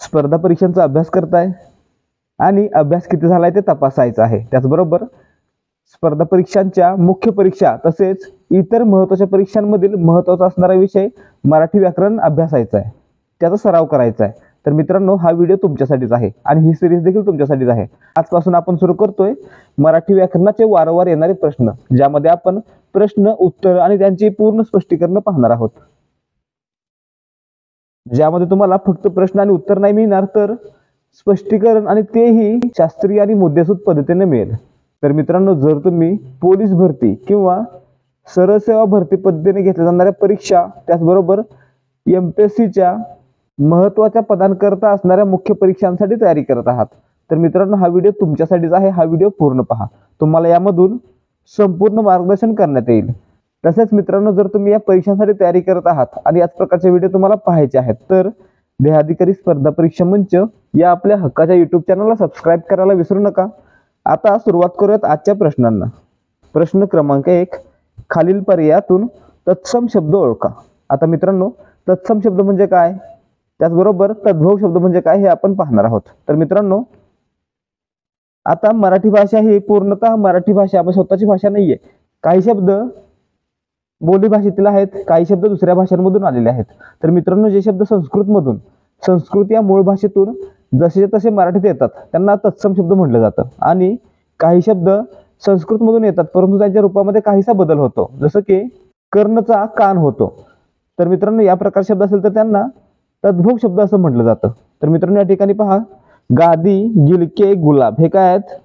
स्पर्धा परीक्षांचा अभ्यास करताय आणि अभ्यास किती झालाय ते तपासायचं आहे। त्याचबरोबर स्पर्धा परीक्षांच्या मुख्य परीक्षा तसेच इतर महत्त्वाच्या परीक्षांमधील महत्त्वाचा असणारा विषय मराठी व्याकरण अभ्यासायचा आहे, त्याचा सराव करायचा आहे। तर मित्रांनो, हा व्हिडिओ तुमच्यासाठीच आहे आणि ही सिरीज देखील तुमच्यासाठीच आहे। आजपासून आपण सुरू करतोय मराठी व्याकरणाचे वारंवार येणारे प्रश्न, ज्यामध्ये आपण प्रश्न, उत्तर आणि त्यांची पूर्ण स्पष्टीकरण पाहणार आहोत। ज्यामध्ये तुम्हाला फक्त प्रश्न आणि उत्तर नाही मिळणार, तर स्पष्टीकरण आणि तेही शास्त्रीय आणि मुद्देसूद पद्धतीने मिळेल। तर मित्रांनो, जर तुम्ही पोलीस भरती किंवा सरळ सेवा भरती पद्धतीने घेतल्या जाणाऱ्या परीक्षा, त्याचबरोबर MPSCच्या महत्त्वाच्या पदांकरता असणाऱ्या मुख्य परीक्षांसाठी तयारी करत आहात, तर मित्रांनो, हा व्हिडिओ तुमच्यासाठीच आहे। हा व्हिडिओ पूर्ण पहा, तुम्हाला यामधून संपूर्ण मार्गदर्शन करण्यात येईल। तसेच मित्रांनो, जर तुम्ही या परीक्षांसाठी तयारी करत आहात आणि याच प्रकारचे व्हिडिओ तुम्हाला पाहायचे आहेत, तर देहाधिकारी स्पर्धा परीक्षा मंच या आपल्या हक्काच्या YouTube चॅनलला सबस्क्राईब करायला विसरू नका। आता सुरुवात करूयात आजच्या प्रश्नांना। प्रश्न क्रमांक 1, खालील पर्यायातून तत्सम शब्द ओळखा। आता मित्रांनो, तत्सम शब्द म्हणजे काय, त्याचबरोबर तद्भव शब्द म्हणजे काय, हे आपण पाहणार आहोत। तर मित्रांनो, आता मराठी भाषा ही पूर्णतः मराठी भाषा म्हणजे स्वतःची भाषा नाहीये। काही शब्द बोली भाषेतील आहेत, काही शब्द दुसऱ्या भाषांमधून आलेले आहेत। तर मित्रांनो, जे शब्द संस्कृत या मूळ भाषेतून जसे तसे मराठीत येतात त्यांना तत्सम शब्द म्हटलं जातं। आणि काही शब्द संस्कृतमधून येतात परंतु त्यांच्या रूपामध्ये काहीसा बदल होतो, जसं की कर्णचा कान होतो। तर मित्रांनो, या प्रकार शब्द असेल तर त्यांना तद्भव शब्द असं म्हटलं जातं। तर मित्रांनो, या ठिकाणी पहा, गादी, गिलके, गुलाब हे काय आहेत,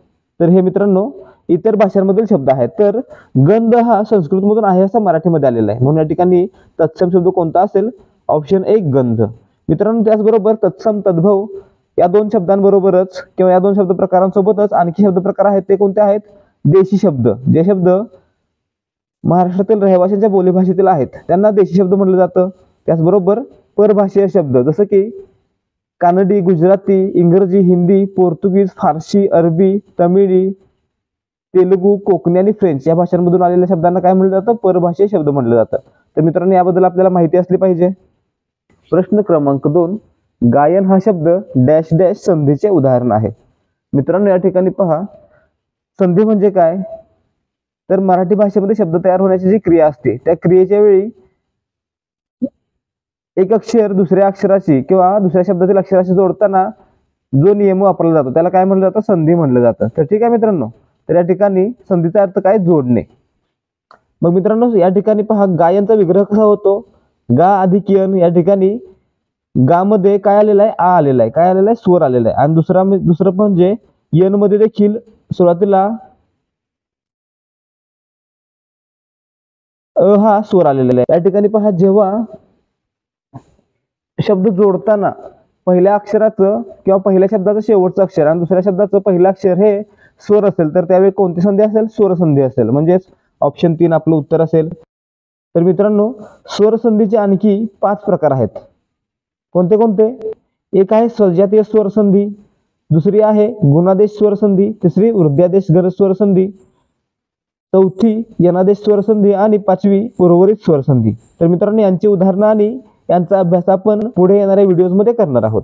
तर हे मित्रांनो इतर भाषांमधील शब्द आहेत। तर गंध हा संस्कृतमधून आहे असा मराठीमध्ये आलेला आहे, म्हणून या ठिकाणी तत्सम शब्द कोणता असेल, ऑप्शन 1 गंध। मित्रांनो, त्याचबरोबर तत्सम, तद्भव या दोन शब्दांबरोबरच किंवा या दोन शब्द प्रकारांसोबतच आणखी शब्द प्रकार आहेत, ते कोणते आहेत, देशी शब्द। जे शब्द महाराष्ट्रातील रहिवाशांच्या बोलीभाषेतील आहेत त्यांना देशी शब्द म्हटलं जातं। त्याचबरोबर परभाषीय शब्द जसं की कानडी, गुजराती, इंग्रजी, हिंदी, पोर्तुगीज, फारसी, अरबी, तमिळी, तेलुगू, कोकणी आणि फ्रेंच या भाषांमधून आलेल्या शब्दांना काय म्हटलं जातं, परभाषीय शब्द म्हटलं जातं। तर मित्रांनो, याबद्दल आपल्याला माहिती असली पाहिजे। प्रश्न क्रमांक 2, गायन हा शब्द डॅश डॅश संधीचे उदाहरण आहे। मित्रांनो, या ठिकाणी पहा, संधी म्हणजे काय, तर मराठी भाषेमध्ये शब्द तयार होण्याची जी क्रिया असते त्या क्रियेच्या वेळी एक अक्षर दुसऱ्या अक्षराशी किंवा दुसऱ्या शब्दातील अक्षराशी जोडताना जो नियम वापरला जातो त्याला काय म्हटलं जातं, संधी म्हटलं जातं। तर ठीक आहे मित्रांनो, तर या ठिकाणी संधीचा अर्थ काय, जोडणे। मग मित्रांनो, या ठिकाणी पहा, गायनचा विग्रह कसा होतो, गा अधिक यन। या ठिकाणी गा मध्ये काय आलेला आहे, आ आलेला आहे, काय आलेला आहे, स्वर आलेला आहे। आणि दुसरं म्हणजे यन मध्ये देखील सुरुवातीला अ हा स्वर आलेला आहे। या ठिकाणी पहा, जेव्हा शब्द जोडताना पहिल्या अक्षराचं किंवा पहिल्या शब्दाचं शेवटचं अक्षर आणि दुसऱ्या शब्दाचं पहिलं अक्षर हे स्वर असेल तर त्यावेळी कोणती संधी असेल, स्वर संधी असेल, म्हणजेच ऑप्शन 3 आपलं उत्तर असेल। तर मित्रांनो, स्वर संधीचे आणखी 5 प्रकार आहेत। कोणते कोणते, एक आहे सजातीय स्वर संधी, दुसरी आहे गुणादेश स्वर संधी, तिसरी वृद्धादेश गरज स्वर संधी, चौथी यनादेश स्वर संधी आणि 5वी उर्वरित स्वर संधी। तर मित्रांनो, यांची उदाहरणं आणि यांचा अभ्यास आपण पुढे येणाऱ्या व्हिडिओज मध्ये करणार आहोत।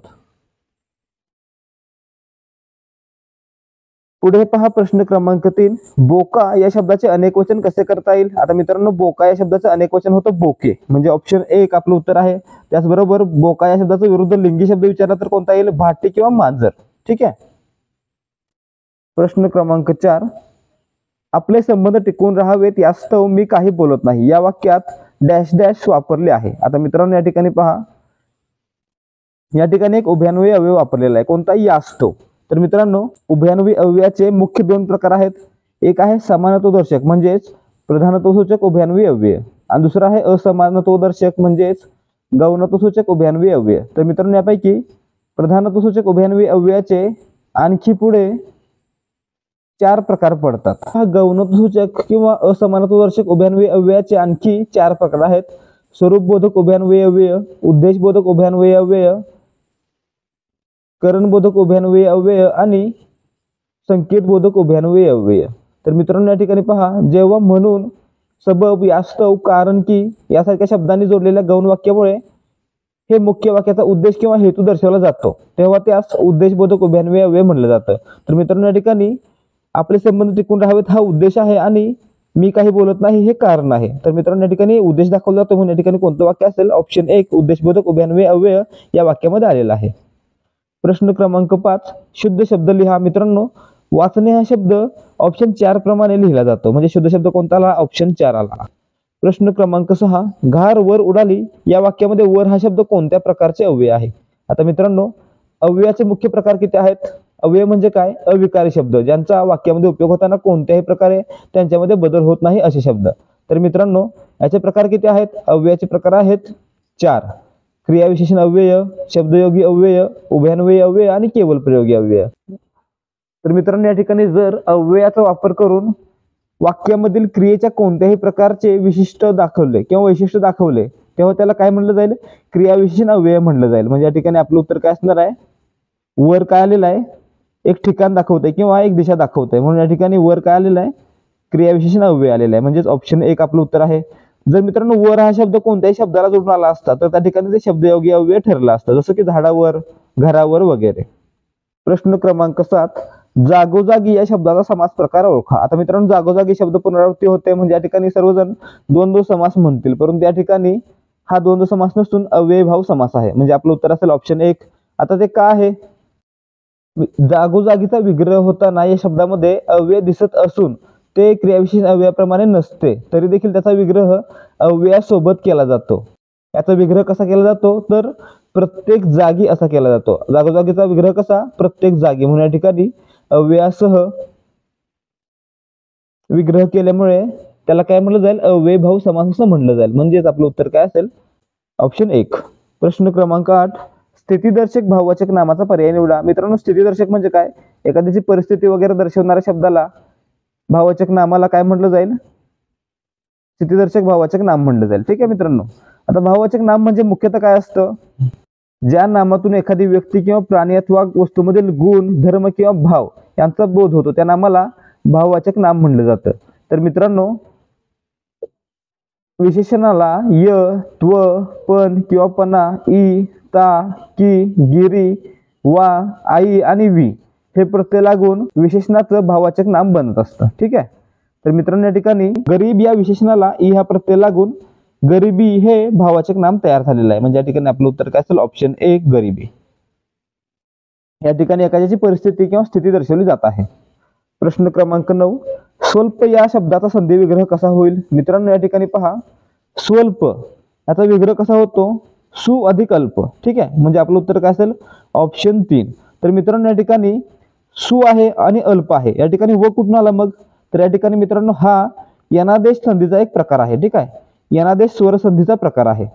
पुढे पहा, प्रश्न क्रमांक 3, बोका या शब्दाचे अनेक वचन कसे करता येईल। आता मित्रांनो, बोका या शब्दाचं अनेक वचन होतं बोके, म्हणजे ऑप्शन 1 आपलं उत्तर आहे। त्याचबरोबर बोका या शब्दाचा विरुद्ध लिंगी शब्द विचारला तर कोणता येईल, भाटी किंवा मांजर। ठीक आहे। प्रश्न क्रमांक 4, आपले संबंध टिकून राहावेत यास्तव मी काही बोलत नाही या वाक्यात डॅश डॅश वापरले आहे। आता मित्रांनो, या ठिकाणी पहा, या ठिकाणी एक उभयान्वयी अवयव वापरलेला आहे, कोणता, यास्तव। तर मित्रांनो, उभयान्वयी अवयवाचे मुख्य 2 प्रकार आहेत। एक आहे समानत्वदर्शक म्हणजेच प्रधानत्वसूचक उभयान्वयी अव्यय, आणि दुसरा आहे असमानत्वदर्शक म्हणजेच गौणत्वसूचक उभयान्वयी अव्यय। तर मित्रांनो, यापैकी प्रधानत्वसूचक उभयान्वयी अव्ययाचे आणखी पुढे 4 प्रकार पडतात। हा गौणत्वसूचक किंवा असमानत्वदर्शक उभयान्वयी अव्ययाचे आणखी 4 प्रकार आहेत, स्वरूपबोधक उभयान्वयी अव्यय, उद्देशबोधक उभयान्वयी अव्यय, करणबोधक उभयान्वयी अव्यय आणि संकेतबोधक उभयान्वयी अव्यय। तर मित्रांनो, या ठिकाणी पहा, जेव्हा म्हणून, सबब, यास्तव, कारण की यासारख्या शब्दांनी जोडलेल्या गौण वाक्यामुळे हे मुख्य वाक्याचा उद्देश किंवा हेतू दर्शवला जातो तेव्हा त्यास उद्देशबोधक उभयान्वयी अव्यय म्हणलं जातं. तर मित्रांनो या ठिकाणी आपले संबंध टिकून राहावेत हा उद्देश आहे आणि मी काही बोलत नाही हे कारण आहे. तर मित्रांनो या ठिकाणी उद्देश दाखवला जातो म्हणून या ठिकाणी कोणतं वाक्य असेल ऑप्शन 1 उद्देशबोधक उभयान्वयी अव्यय या वाक्यामध्ये आलेला आहे. प्रश्न क्रमांक 5 शुद्ध शब्द लिहा. मित्रांनो वाचणे हा शब्द ऑप्शन 4 प्रमाणे लिहिला जातो म्हणजे शुद्ध शब्द कोणता आला ऑप्शन 4 आला. प्रश्न क्रमांक 6 घार वर उडाली या वाक्यामध्ये वर हा शब्द कोणत्या प्रकारचे अव्यय आहे. आता मित्रांनो अव्ययाचे मुख्य प्रकार किती आहेत. अव्यय म्हणजे काय अविकारी शब्द ज्यांचा वाक्यामध्ये उपयोग होताना कोणत्याही प्रकारे त्यांच्यामध्ये बदल होत नाही असे शब्द. तर मित्रांनो याचे प्रकार किती आहेत अव्ययाचे प्रकार आहेत 4 क्रियाविशेषण अव्यय शब्दयोगी अव्यय उभयान्वयी अव्यय आणि केवल प्रयोगी अव्यय. तर मित्रांनो या ठिकाणी जर अव्ययाचा वापर करून वाक्यामधील क्रियेच्या कोणत्याही प्रकारचे विशिष्ट दाखवले किंवा वैशिष्ट्य दाखवले तेव्हा त्याला काय म्हणलं जाईल क्रियाविशेषण अव्यय म्हणलं जाईल. म्हणजे या ठिकाणी आपलं उत्तर काय असणार आहे वर काय आलेलं आहे एक ठिकाण दाखवतंय किंवा एक दिशा दाखवतंय म्हणून या ठिकाणी वर काय आलेलं आहे क्रियाविशेषण अव्यय आलेलं आहे म्हणजेच ऑप्शन 1 आपलं उत्तर आहे. जर मित्रांनो वर हा शब्द कोणत्याही शब्दाला जोडून आला असता तर त्या ठिकाणी ते शब्दयोगी अव्यय ठरलं असतं जसं की झाडावर घरावर वगैरे. प्रश्न क्रमांक 7 जागोजागी या शब्दाचा समास प्रकार ओळखा. आता मित्रांनो जागोजागी शब्द पुनरावृत्ती होते म्हणजे या ठिकाणी सर्वजण द्वंद्व समास म्हणतील परंतु या ठिकाणी हा द्वंद्व समास नसून अव्ययीभाव समास आहे म्हणजे आपलं उत्तर असेल ऑप्शन 1. आता ते का आहे जागोजागीचा विग्रह होताना या शब्दामध्ये अव्यय दिसत असून ते क्रियाविशेषण अव्ययाप्रमाणे नसते तरी देखील त्याचा विग्रह अव्ययासोबत केला जातो. याचा विग्रह कसा केला जातो तर प्रत्येक जागी असा केला जातो. जागोजागीचा विग्रह कसा प्रत्येक जागी म्हणून या ठिकाणी अव्ययासह विग्रह केल्यामुळे त्याला काय म्हणलं जाईल अव्ययीभाव समास असं म्हणलं जाईल म्हणजेच आपलं उत्तर काय असेल ऑप्शन 1. प्रश्न क्रमांक 8 स्थितीदर्शक भाववाचक नामाचा पर्याय निवडा. मित्रांनो स्थितीदर्शक म्हणजे काय एखाद्याची परिस्थिती वगैरे दर्शवणाऱ्या शब्दाला भाववाचक नामाला काय म्हटलं जाईल स्थितीदर्शक भाववाचक नाम म्हणलं जाईल. ठीक आहे मित्रांनो. आता भाववाचक नाम म्हणजे मुख्यतः काय असतं ज्या नामातून एखादी व्यक्ती किंवा प्राणी अथवा वस्तूमधील गुण धर्म किंवा भाव यांचा बोध होतो त्या नामाला भाववाचक नाम म्हणलं जातं. तर मित्रांनो विशेषणाला य त्व पण किंवा पणा इ ता की गिरी वा आई आणि वी हे प्रत्यय लागून विशेषणाचं भाववाचक नाम बनत असतं. ठीक आहे. तर मित्रांनो या ठिकाणी गरीब या विशेषणाला इ हा प्रत्यय लागून गरिबी हे भाववाचक नाम तयार झालेलं आहे म्हणजे या ठिकाणी आपलं उत्तर काय असेल ऑप्शन 1 गरिबी. या ठिकाणी एखाद्याची परिस्थिती किंवा स्थिती दर्शवली जात आहे. प्रश्न क्रमांक 9 स्वल्प या शब्दाचा संधी विग्रह कसा होईल. मित्रांनो या ठिकाणी पहा स्वल्प याचा विग्रह कसा होतो सु अधिक अल्प. ठीक आहे म्हणजे आपलं उत्तर काय असेल ऑप्शन 3. तर मित्रांनो या ठिकाणी सु आहे आणि अल्प आहे या ठिकाणी व कुठून आला मग तर या ठिकाणी मित्रांनो हा यनादेश संधीचा एक प्रकार आहे. ठीक आहे यनादेश स्वर संधीचा प्रकार आहे.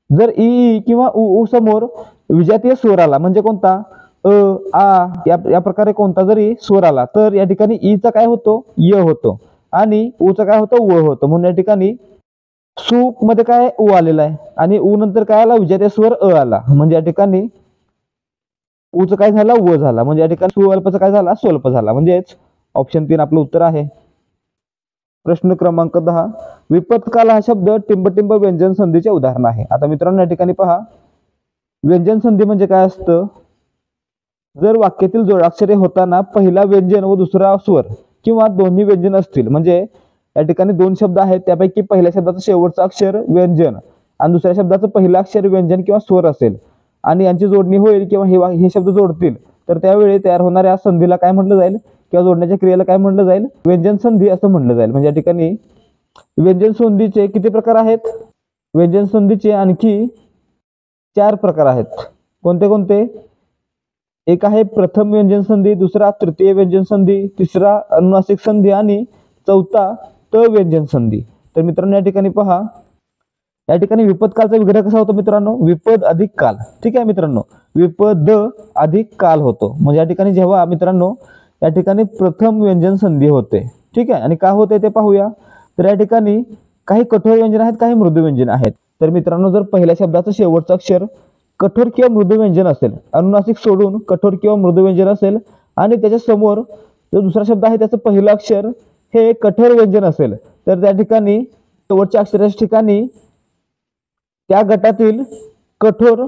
जर ई किंवा उ समोर विजातीय स्वर आला म्हणजे कोणता अ आ या प्रकारे कोणता जरी स्वर आला तर या ठिकाणी ई चा काय होतो य होतो आणि उ चा काय होतो व होतो म्हणून या ठिकाणी सु मध्ये काय उ आलेला आहे आणि उ नंतर काय आला विजातीय स्वर अ आला म्हणजे या ठिकाणी उ चा काय झाला व झाला म्हणजे या ठिकाणी स्वल्पचा काय झाला स्वल्प झाला म्हणजेच ऑप्शन 3 आपलं उत्तर आहे. प्रश्न क्रमांक 10 विपत्काल हा शब्द टिंबटिंब व्यंजन संधीचे उदाहरण आहे. आता मित्रांनो या ठिकाणी पहा व्यंजन संधी म्हणजे काय असतं जर वाक्यातील जोडाक्षरे होताना पहिला व्यंजन व दुसरा स्वर किंवा दोन्ही व्यंजन असतील म्हणजे या ठिकाणी 2 शब्द आहेत त्यापैकी पहिल्या शब्दाचं शेवटचं अक्षर व्यंजन आणि दुसऱ्या शब्दाचं पहिलं अक्षर व्यंजन किंवा स्वर असेल आणि यांची जोडणी होईल किंवा हे शब्द जोडतील तर त्यावेळी तयार होणाऱ्या संधीला काय म्हटलं जाईल किंवा जोडण्याच्या क्रियेला काय म्हटलं जाईल व्यंजन संधी असं म्हटलं जाईल. म्हणजे या ठिकाणी व्यंजन संधीचे किती प्रकार आहेत व्यंजन संधीचे आणखी 4 प्रकार आहेत. कोणते कोणते एक आहे प्रथम व्यंजन संधी दुसरा तृतीय व्यंजन संधी तिसरा अनुनासिक संधी आणि चौथा त व्यंजन संधी. तर मित्रांनो या ठिकाणी पहा या ठिकाणी विपदकालचा विग्रह कसा होतो मित्रांनो विपद अधिक काल. ठीक आहे मित्रांनो विपद अधिक काल होतो म्हणजे या ठिकाणी जेव्हा मित्रांनो या ठिकाणी प्रथम व्यंजन संधी होते. ठीक आहे आणि का होते ते पाहूया. तर या ठिकाणी काही कठोर व्यंजन आहेत काही मृदू व्यंजन आहेत. तर मित्रांनो जर पहिल्या शब्दाचं शेवटचं अक्षर कठोर किंवा मृदू व्यंजन असेल अनुनासिक सोडून कठोर किंवा मृदू व्यंजन असेल आणि त्याच्या समोर जो दुसरा शब्द आहे त्याचं पहिलं अक्षर हे कठोर व्यंजन असेल तर त्या ठिकाणी शेवटच्या अक्षराच्या ठिकाणी त्या गटातील कठोर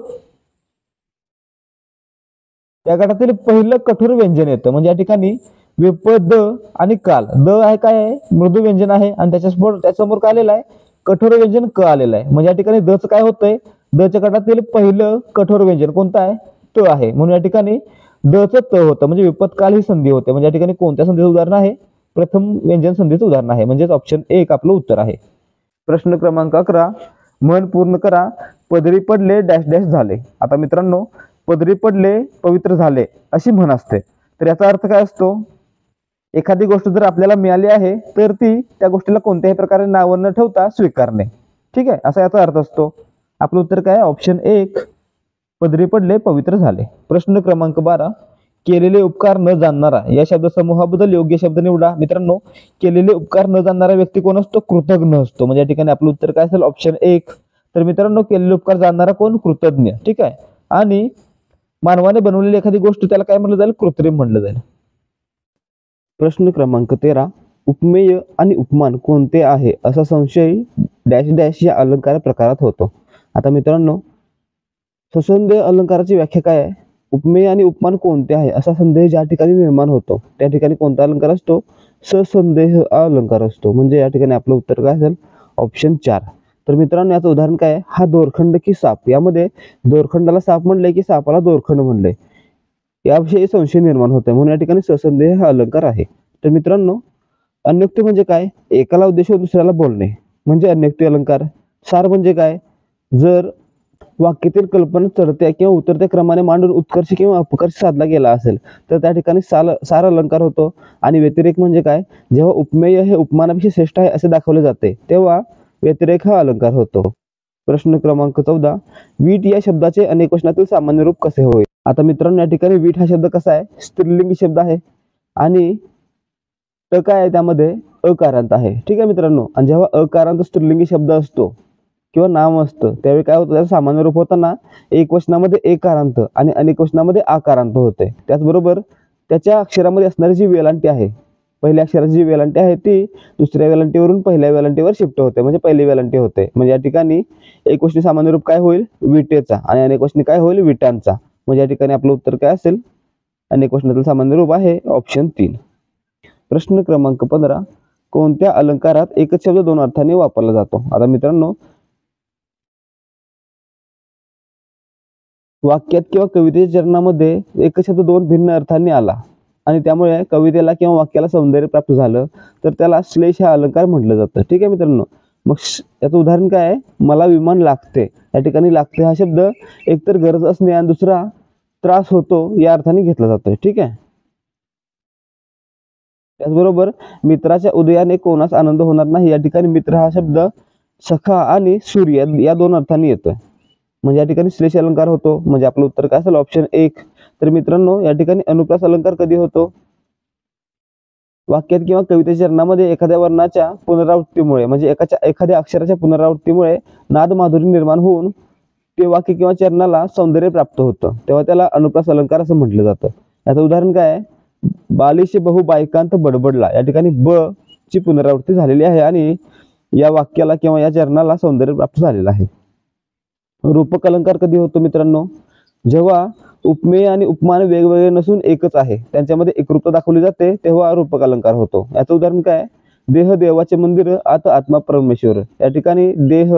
या गटातील पहिलं कठोर व्यंजन येतं. म्हणजे या ठिकाणी द आणि काल. द आहे काय आहे, मृदू व्यंजन आहे आणि त्याच्यासमोर काय आलेलं आहे, कठोर व्यंजन क आलेलं आहे. म्हणजे या ठिकाणी दच काय होतंय, दच्या गटातील पहिलं कठोर व्यंजन कोणतं आहे, त आहे. म्हणून या ठिकाणी च त होतं, म्हणजे विपत्काल ही संधी होते. म्हणजे या ठिकाणी कोणत्या संधीचं उदाहरण आहे, प्रथम व्यंजन संधीचं उदाहरण आहे. म्हणजेच ऑप्शन 1 आपलं उत्तर आहे. प्रश्न क्रमांक 11, मन पूर्ण करा. पदरी पडले डॅश डॅश झाले. आता मित्रांनो, पदरी पडले पवित्र झाले अशी म्हण असते. तर याचा अर्थ काय असतो, एखादी गोष्ट जर आपल्याला मिळाली आहे तर ती त्या गोष्टीला कोणत्याही प्रकारे नाव न ठेवता स्वीकारणे. ठीक आहे, असा याचा अर्थ असतो. आपलं उत्तर काय, ऑप्शन 1, पदरी पडले पवित्र झाले. प्रश्न क्रमांक 12, केलेले उपकार न जाणणारा या शब्दसमूहाबद्दल योग्य शब्द निवडा. मित्रांनो, केलेले उपकार न जाणणारा व्यक्ती कोण असतो, कृतज्ञ असतो. म्हणजे या ठिकाणी आपलं उत्तर काय असेल, ऑप्शन 1. तर मित्रांनो, केलेले उपकार जाणणारा कोण, कृतज्ञ. ठीक आहे, आणि मानवाने बनवलेली एखादी गोष्ट त्याला काय म्हटलं जाईल, कृत्रिम म्हटलं जाईल. प्रश्न क्रमांक 13, उपमेय आणि उपमान कोणते आहे असा संशय डॅश डॅश या अलंकार प्रकारात होतो. आता मित्रांनो, ससंदेह अलंकाराची व्याख्या काय आहे, उपमेय आणि उपमान कोणते आहे असा संदेह ज्या ठिकाणी निर्माण होतो त्या ठिकाणी कोणता अलंकार असतो, ससंदेह अलंकार असतो. म्हणजे या ठिकाणी आपलं उत्तर काय असेल, ऑप्शन 4. तर मित्रांनो, याचं उदाहरण काय आहे, हा दोरखंड की साप. यामध्ये दोरखंडाला साप म्हणले की सापाला दोरखंड म्हणले, याविषयी संशय निर्माण होतो. म्हणून या ठिकाणी ससंदेह हा अलंकार आहे. तर मित्रांनो, अन्योक्ती म्हणजे काय, एकाला उद्देशून दुसऱ्याला बोलणे म्हणजे अन्योक्ती अलंकार. सार म्हणजे काय, जर वाक्यातील कल्पना चढत्या किंवा उतरत्या क्रमाने मांडून उत्कर्ष किंवा अपकर्ष साधला गेला असेल तर त्या ठिकाणी सार अलंकार होतो. आणि व्यतिरेक म्हणजे काय, जेव्हा उपमेय हे उपमानापेक्षा श्रेष्ठ आहे असे दाखवले जाते तेव्हा व्यतिरेक हा अलंकार होतो. प्रश्न क्रमांक 14, वीट या शब्दाचे अनेक वचनातील सामान्य रूप कसे होईल. आता मित्रांनो, या ठिकाणी वीट हा शब्द कसा आहे, स्त्रीलिंगी शब्द आहे आणि त काय आहे, त्यामध्ये अकारांत आहे. ठीक आहे मित्रांनो, आणि जेव्हा अकारांत स्त्रीलिंगी शब्द असतो किंवा नाम असतं त्यावेळी काय होतं, त्याचं सामान्य रूप होताना एक वचनामध्ये एकारांत आणि अनेक वचनामध्ये आकारांत होते. त्याचबरोबर त्याच्या अक्षरामध्ये असणारी जी वेलांटी आहे, पहिल्या अक्षराची जी वेलांटी आहे ती दुसऱ्या वेलांटीवरून पहिल्या वेलांटीवर शिफ्ट होते, म्हणजे पहिली वेलांटी होते. म्हणजे या ठिकाणी एक वचनी सामान्य रूप काय होईल, विटेचा, आणि अनेक वचनी काय होईल, विटांचा. म्हणजे या ठिकाणी आपलं उत्तर काय असेल, अनेक वचनातील सामान्य रूप आहे ऑप्शन 3. प्रश्न क्रमांक 15, कोणत्या अलंकारात एकच शब्द दोन अर्थाने वापरला जातो. आता मित्रांनो, वाक्यात किंवा कवितेच्या चरणामध्ये एकच शब्द दोन भिन्न अर्थांनी आला आणि त्यामुळे कवितेला किंवा वाक्याला सौंदर्य प्राप्त झालं तर त्याला श्लेष हा अलंकार म्हटलं जातं. ठीक आहे मित्रांनो, मग याचं उदाहरण काय आहे, मला विमान लागते. या ठिकाणी लागते हा शब्द एकतर गरज असणे आणि दुसरा त्रास होतो या अर्थाने घेतला जातोय. ठीक आहे, त्याचबरोबर मित्राच्या उदयाने कोणास आनंद होणार नाही, या ठिकाणी मित्र हा शब्द सखा आणि सूर्य या दोन अर्थांनी येतोय. म्हणजे या ठिकाणी श्लेष अलंकार होतो. म्हणजे आपलं उत्तर काय असेल, ऑप्शन 1. तर मित्रांनो, या ठिकाणी अनुप्रास अलंकार कधी होतो, वाक्यात किंवा कवितेच्या चरणामध्ये एखाद्या वर्णाच्या पुनरावृत्तीमुळे, म्हणजे एखाद्या अक्षराच्या पुनरावृत्तीमुळे नाद माधुरी निर्माण होऊन ते वाक्य किंवा चरणाला सौंदर्य प्राप्त होतं तेव्हा त्याला अनुप्रास अलंकार असं म्हटलं जातं. याचं उदाहरण काय आहे, बालीशी बहु बायकांत बडबडला. या ठिकाणी ब ची पुनरावृत्ती झालेली आहे आणि या वाक्याला किंवा या चरणाला सौंदर्य प्राप्त झालेलं आहे. रूपक अलंकार कधी होतो मित्रांनो, जेव्हा उपमेय आणि उपमान वेगवेगळे नसून एकच आहे, त्यांच्यामध्ये एकरूपता दाखवली जाते तेव्हा रूपक अलंकार होतो. याचं उदाहरण काय, देह देवाचे मंदिर, आत आत्मा परमेश्वर. या ठिकाणी देह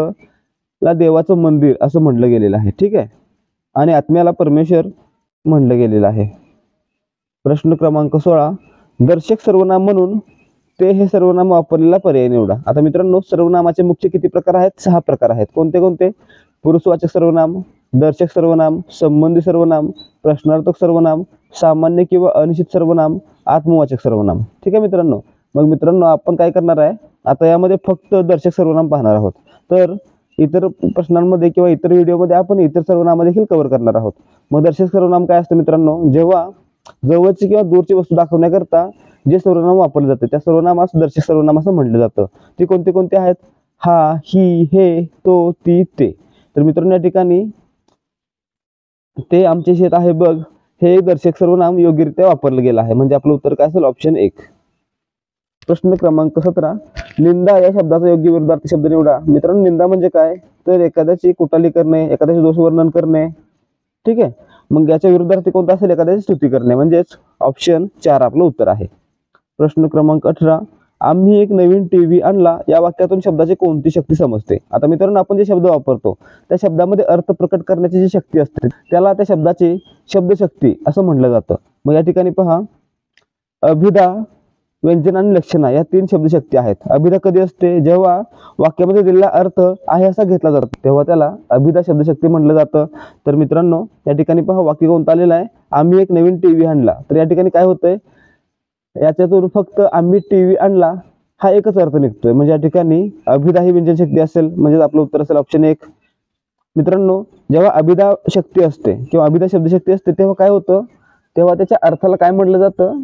ला देवाचं मंदिर असं म्हटलं गेलेलं आहे. ठीक आहे, आणि आत्म्याला परमेश्वर म्हटलं गेलेलं आहे. प्रश्न क्रमांक 16, दर्शक सर्वनाम म्हणून ते हे सर्वनाम वापरलेला पर्याय निवडा. आता मित्रांनो, सर्वनामाचे मुख्य किती प्रकार आहेत, 6 प्रकार आहेत. कोणते कोणते, पुरुषवाचक सर्वनाम, दर्शक सर्वनाम, संबंधी सर्वनाम, प्रश्नार्थक सर्वनाम, सामान्य किंवा अनिश्चित सर्वनाम, आत्मवाचक सर्वनाम. ठीक आहे मित्रांनो, मग मित्रांनो आपण काय करणार आहे, आता यामध्ये फक्त दर्शक सर्वनाम पाहणार आहोत. तर इतर प्रश्नांमध्ये किंवा इतर व्हिडिओमध्ये आपण इतर सर्वनाम देखील कव्हर करणार आहोत. मग दर्शक सर्वनाम काय असतं मित्रांनो, जेव्हा जवळची किंवा दूरची वस्तू दाखवण्याकरता जे सर्वनाम वापरले जाते त्या सर्वनामास दर्शक सर्वनाम असं म्हटलं जातं. ते कोणते कोणते आहेत, हा, ही, हे, तो, ती, ते. तर मित्रांनो, या ठिकाणी ते आमचे शेत आहे बघ हे दर्शक सर्वनाम योग्यरित्या वापरलं गेलं आहे. म्हणजे आपलं उत्तर काय असेल, ऑप्शन 1. प्रश्न क्रमांक 17, निंदा या शब्दाचा योग्य विरुद्धार्थी शब्द निवडा. मित्रांनो, निंदा म्हणजे काय, तर एखाद्याची कुटाली करणे, एखाद्याचे दोष वर्णन करणे. ठीक आहे, मग याच्या विरुद्धार्थी कोणता असेल, एखाद्याची स्तुती करणे. म्हणजेच ऑप्शन 4 आपलं उत्तर आहे. प्रश्न क्रमांक 18, आम्ही एक नवीन टीव्ही आणला या वाक्यातून शब्दाची कोणती शक्ती समजते. आता मित्रांनो, आपण जे शब्द वापरतो त्या शब्दामध्ये अर्थ प्रकट करण्याची जी शक्ती असते त्याला त्या शब्दाची शब्दशक्ती असं म्हटलं जातं. मग या ठिकाणी पहा, अभिधा, व्यंजन आणि लक्षणा या 3 शब्दशक्ती आहेत. अभिधा कधी असते, जेव्हा वाक्यामध्ये दिलेला अर्थ आहे असा घेतला जातो तेव्हा त्याला अभिधा शब्दशक्ती म्हटलं जातं. तर मित्रांनो, या ठिकाणी पहा वाक्य कोणतं आलेलं आहे, आम्ही एक नवीन टीव्ही आणला. तर या ठिकाणी काय होतंय, याच्यातून फक्त आम्ही टीव्ही आणला हा एकच अर्थ निघतोय. म्हणजे या ठिकाणी अभिधा ही व्यंजन शक्ती असेल, म्हणजे आपलं उत्तर असेल ऑप्शन 1. मित्रांनो, जेव्हा अभिधा शक्ती असते किंवा अभिधा शब्दशक्ती असते तेव्हा काय होतं, तेव्हा त्याच्या अर्थाला काय म्हटलं जातं,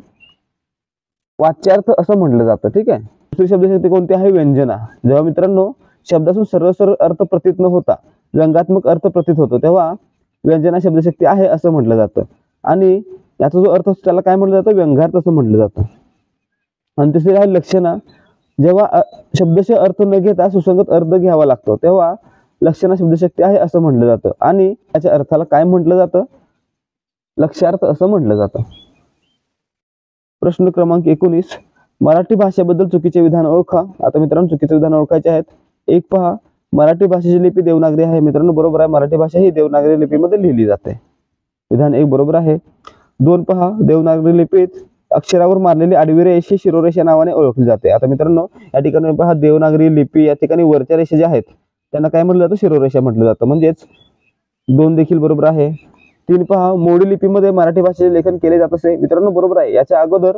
वाच्यार्थ असं म्हटलं जातं. ठीक आहे. दुसरी शब्दशक्ती कोणती आहे, व्यंजना. जेव्हा मित्रांनो शब्दातून सरळ सरळ अर्थ प्रतीत न होता व्यंगात्मक अर्थ प्रतीत होतो तेव्हा व्यंजना शब्दशक्ती आहे असं म्हटलं जातं. आणि याचा जो अर्थ असतो त्याला काय म्हटलं जातं, व्यंगार्थ असं म्हटलं जातं. आणि तिसरी आहे लक्षणा. जेव्हा शब्दशः अर्थ न घेता सुसंगत अर्थ घ्यावा लागतो तेव्हा लक्षणा शब्दशक्ती आहे असं म्हटलं जातं. आणि याच्या अर्थाला काय म्हटलं जातं, लक्ष्यार्थ असं म्हटलं जातं. प्रश्न क्रमांक 19, मराठी भाषेबद्दल चुकीचे विधान ओळखा. आता मित्रांनो, चुकीचे विधान ओळखायचे आहेत. 1 पहा, मराठी भाषेची लिपी देवनागरी आहे. मित्रांनो, बरोबर आहे, मराठी भाषा ही देवनागरी लिपीमध्ये लिहिली जाते. विधान 1 बरोबर आहे. 2 पहा, देवनागरी लिपीत अक्षरावर मारलेली आडवी रेष ही शिरोरेषा नावाने ओळखली जाते. आता मित्रांनो, या ठिकाणी पहा, देवनागरी लिपी या ठिकाणी वरच्या रेषा ज्या आहेत त्यांना काय म्हटलं जातं, शिरोरेषा म्हटलं जातं. म्हणजेच 2 देखील बरोबर आहे. 3 पहा, मोडी लिपीमध्ये मराठी भाषेचे लेखन केले जात असे. मित्रांनो, बरोबर आहे. याच्या अगोदर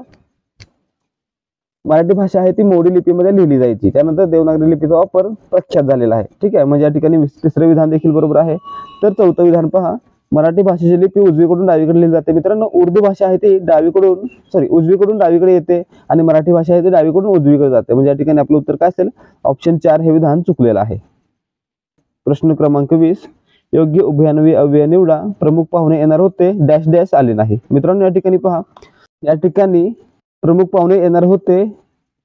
मराठी भाषा आहे ती मोडी लिपीमध्ये लिहिली जायची, त्यानंतर देवनागरी लिपीचा वापर प्रख्यात झालेला आहे. ठीक आहे, म्हणजे या ठिकाणी तिसरे विधान देखील बरोबर आहे. तर 4थं विधान पहा, मराठी भाषेची लिपी उजवीकडून डावीकडे लिहिली जाते. मित्रांनो, उर्दू भाषा आहे ती उजवीकडून डावीकडे येते आणि मराठी भाषा आहे ती डावीकडून उजवीकडे जाते. म्हणजे या ठिकाणी आपलं उत्तर काय असेल, ऑप्शन 4 हे विधान चुकलेलं आहे. प्रश्न क्रमांक 20, योग्य उभयान्वयी अव्यय निवडा. प्रमुख पाहुणे येणार होते, डॅश डॅश आले नाही. मित्रांनो, या ठिकाणी पहा, या ठिकाणी प्रमुख पाहुणे येणार होते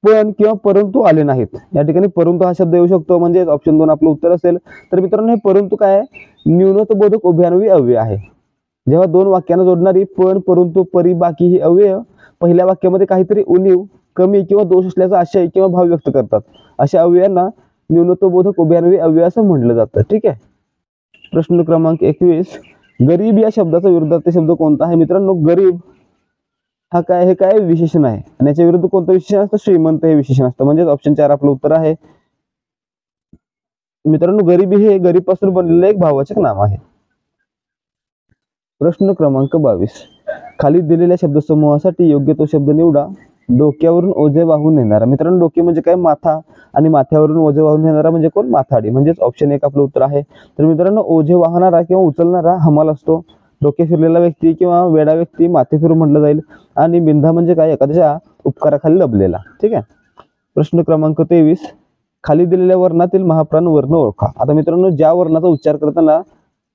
पण किंवा परंतु आले नाहीत. या ठिकाणी परंतु हा शब्द येऊ शकतो, म्हणजे ऑप्शन 2 आपलं उत्तर असेल. तर मित्रांनो, हे परंतु काय आहे, न्यूनत्वबोधक उभयान्वयी अव्यय आहे. जेव्हा 2 वाक्यांना जोडणारी पण, परंतु, परी, बाकी ही अव्यय पहिल्या वाक्यामध्ये काहीतरी उणीव, कमी किंवा दोष असल्याचा आशय किंवा भाव व्यक्त करतात अशा अव्ययांना न्यूनत्वबोधक उभयान्वयी अव्यय असं म्हटलं जातं. ठीक आहे. प्रश्न क्रमांक 21, गरीब या शब्दाचा विरुद्धार्थी शब्द कोणता आहे. मित्रांनो, गरीब हा काय, हे काय विशेषण आहे आणि याच्या विरुद्ध कोणतं विशेषण असतं, श्रीमंत हे विशेषण असतं. म्हणजे ऑप्शन 4 आपलं उत्तर आहे. मित्रांनो, गरिबी हे गरीब पासून बनलेलं एक भाववाचक नाम आहे. प्रश्न क्रमांक 22, खाली दिलेल्या शब्दसमूहासाठी योग्य तो शब्द निवडा. डोक्यावरून ओझे वाहून नेणारा. मित्रांनो, डोके म्हणजे काय, माथा, आणि माथ्यावरून ओझे वाहून नेणारा म्हणजे कोण, माथाडी. म्हणजेच ऑप्शन 1 आपलं उत्तर आहे. तर मित्रांनो, ओझे वाहणारा किंवा उचलणारा हमाल असतो. डोके फिरलेला व्यक्ती किंवा वेडा व्यक्ती माथे फिरू म्हटलं जाईल. आणि बिंधा म्हणजे काय, एखाद्याच्या उपकाराखाली लपलेला. ठीक आहे. प्रश्न क्रमांक 23, खाली दिलेल्या वर्णातील महाप्राण वर्ण ओळखा. आता मित्रांनो, ज्या वर्णाचा उच्चार करताना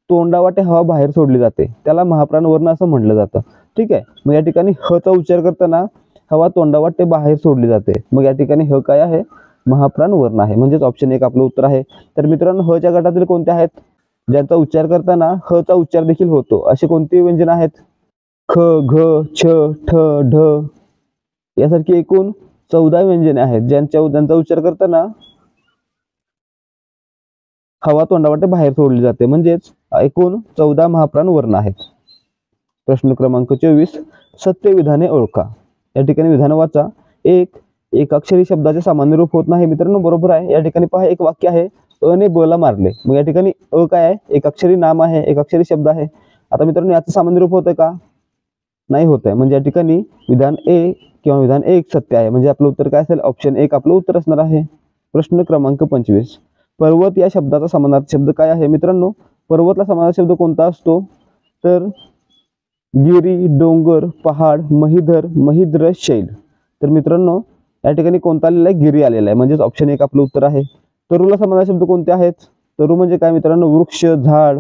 तोंडावाटे हवा बाहेर सोडली जाते त्याला महाप्राण वर्ण असं म्हटलं जातं. ठीक आहे. मग या ठिकाणी ह चा उच्चार करताना हवा तोंडावाटे बाहेर सोडली जाते. मग या ठिकाणी ह काय आहे, महाप्राण वर्ण आहे. म्हणजेच ऑप्शन 1 आपलं उत्तर आहे. तर मित्रांनो, ह च्या गटातील कोणते आहेत, ज्यांचा उच्चार करताना ह चा उच्चार देखील होतो अशी कोणती व्यंजन आहेत, ख, घ, छ, ठ, ढ यासारखी एकूण 14 व्यंजने आहेत ज्यांचा उच्चार करताना हवा तोंडावाटे बाहेर सोडली जाते. म्हणजेच एकूण 14 महाप्राण वर्ण आहेत. प्रश्न क्रमांक 24, सत्य विधाने ओळखा. या ठिकाणी विधान वाचा. 1, एकाक्षरी शब्दाचे सामान्य रूप होत नाही. मित्रांनो, बरोबर आहे. या ठिकाणी पहा, एक वाक्य आहे, अ ने ब ला मारले. मग या ठिकाणी अ काय आहे, एकाक्षरी नाम आहे, एकाक्षरी शब्द आहे. आता मित्रांनो, याचं सामान्य रूप होतं का, नाही होत आहे. म्हणजे या ठिकाणी विधान ए किंवा विधान 1 सत्य आहे. म्हणजे आपलं उत्तर काय असेल, ऑप्शन 1 आपलं उत्तर असणार आहे. प्रश्न क्रमांक 25, पर्वत या शब्दाचा समानार्थी शब्द काय आहे. मित्रांनो, पर्वतला समानार्थी शब्द कोणता असतो, तर गिरी, डोंगर, पहाड, महिधर, महिद्र, शैल. तर मित्रांनो, या ठिकाणी कोणता आलेला आहे, गिरी आलेला आहे. म्हणजेच ऑप्शन 1 आपलं उत्तर आहे. तरुला समानार्थी शब्द कोणते आहेत, तरु म्हणजे काय मित्रांनो, वृक्ष, झाड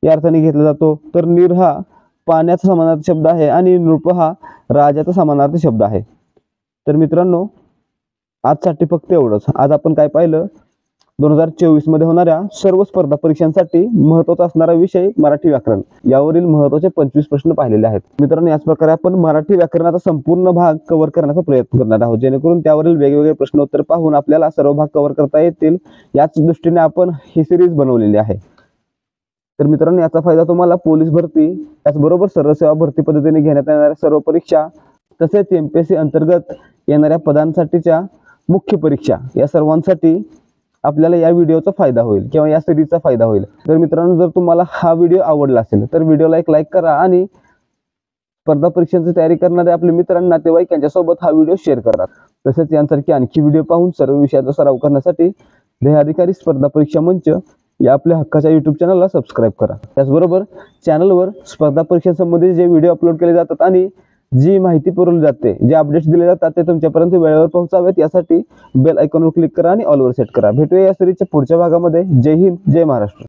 या अर्थाने घेतला जातो. तर नीर हा पाण्याचा समानार्थी शब्द आहे आणि नृप हा राजाचा समानार्थी शब्द आहे. तर मित्रांनो, आजसाठी फक्त एवढंच. आज आपण काय पाहिलं, 2024 मध्ये होणाऱ्या सर्व स्पर्धा परीक्षांसाठी महत्त्वाचा असणारा विषय मराठी व्याकरण, यावरील महत्त्वाचे 25 प्रश्न पाहिलेले आहेत. मित्रांनो, याच प्रकारे आपण मराठी व्याकरणाचा संपूर्ण भाग कव्हर करण्याचा प्रयत्न करणार आहोत, जेणेकरून त्यावरील वेगवेगळे प्रश्न उत्तर पाहून आपल्याला सर्व भाग कव्हर करता येतील. याच दृष्टीने आपण ही सिरीज बनवलेली आहे. तर मित्रांनो, याचा फायदा तुम्हाला पोलीस भरती, त्याचबरोबर सरसेवा भरती पद्धतीने घेण्यात येणाऱ्या सर्व परीक्षा, तसेच MPSC अंतर्गत येणाऱ्या पदांसाठीच्या मुख्य परीक्षा, या सर्वांसाठी आपल्याला या व्हिडिओचा फायदा होईल किंवा या सिरीजचा फायदा होईल. तर मित्रांनो, जर तुम्हाला हा व्हिडिओ आवडला असेल तर व्हिडिओला एक लाईक करा आणि स्पर्धा परीक्षांची तयारी करणारे आपले मित्र आणि नातेवाईक यांच्यासोबत हा व्हिडिओ शेअर करा. तसेच यांसारखी आणखी व्हिडिओ पाहून सर्व विषयाचा सराव करण्यासाठी ध्येयाधिकारी स्पर्धा परीक्षा मंच या आपल्या हक्काच्या YouTube चॅनलला सबस्क्राईब करा. त्याचबरोबर चॅनलवर स्पर्धा परीक्षांसंबंधी जे व्हिडिओ अपलोड केले जातात आणि जी माहिती पुरवली जाते, जे अपडेट्स दिले जातात, ते तुमच्यापर्यंत वेळेवर पोहोचावेत यासाठी बेल आयकॉनवर क्लिक करा आणि ऑलवर सेट करा. भेटूया या सिरीजच्या पुढच्या भागामध्ये. जय हिंद, जय महाराष्ट्र.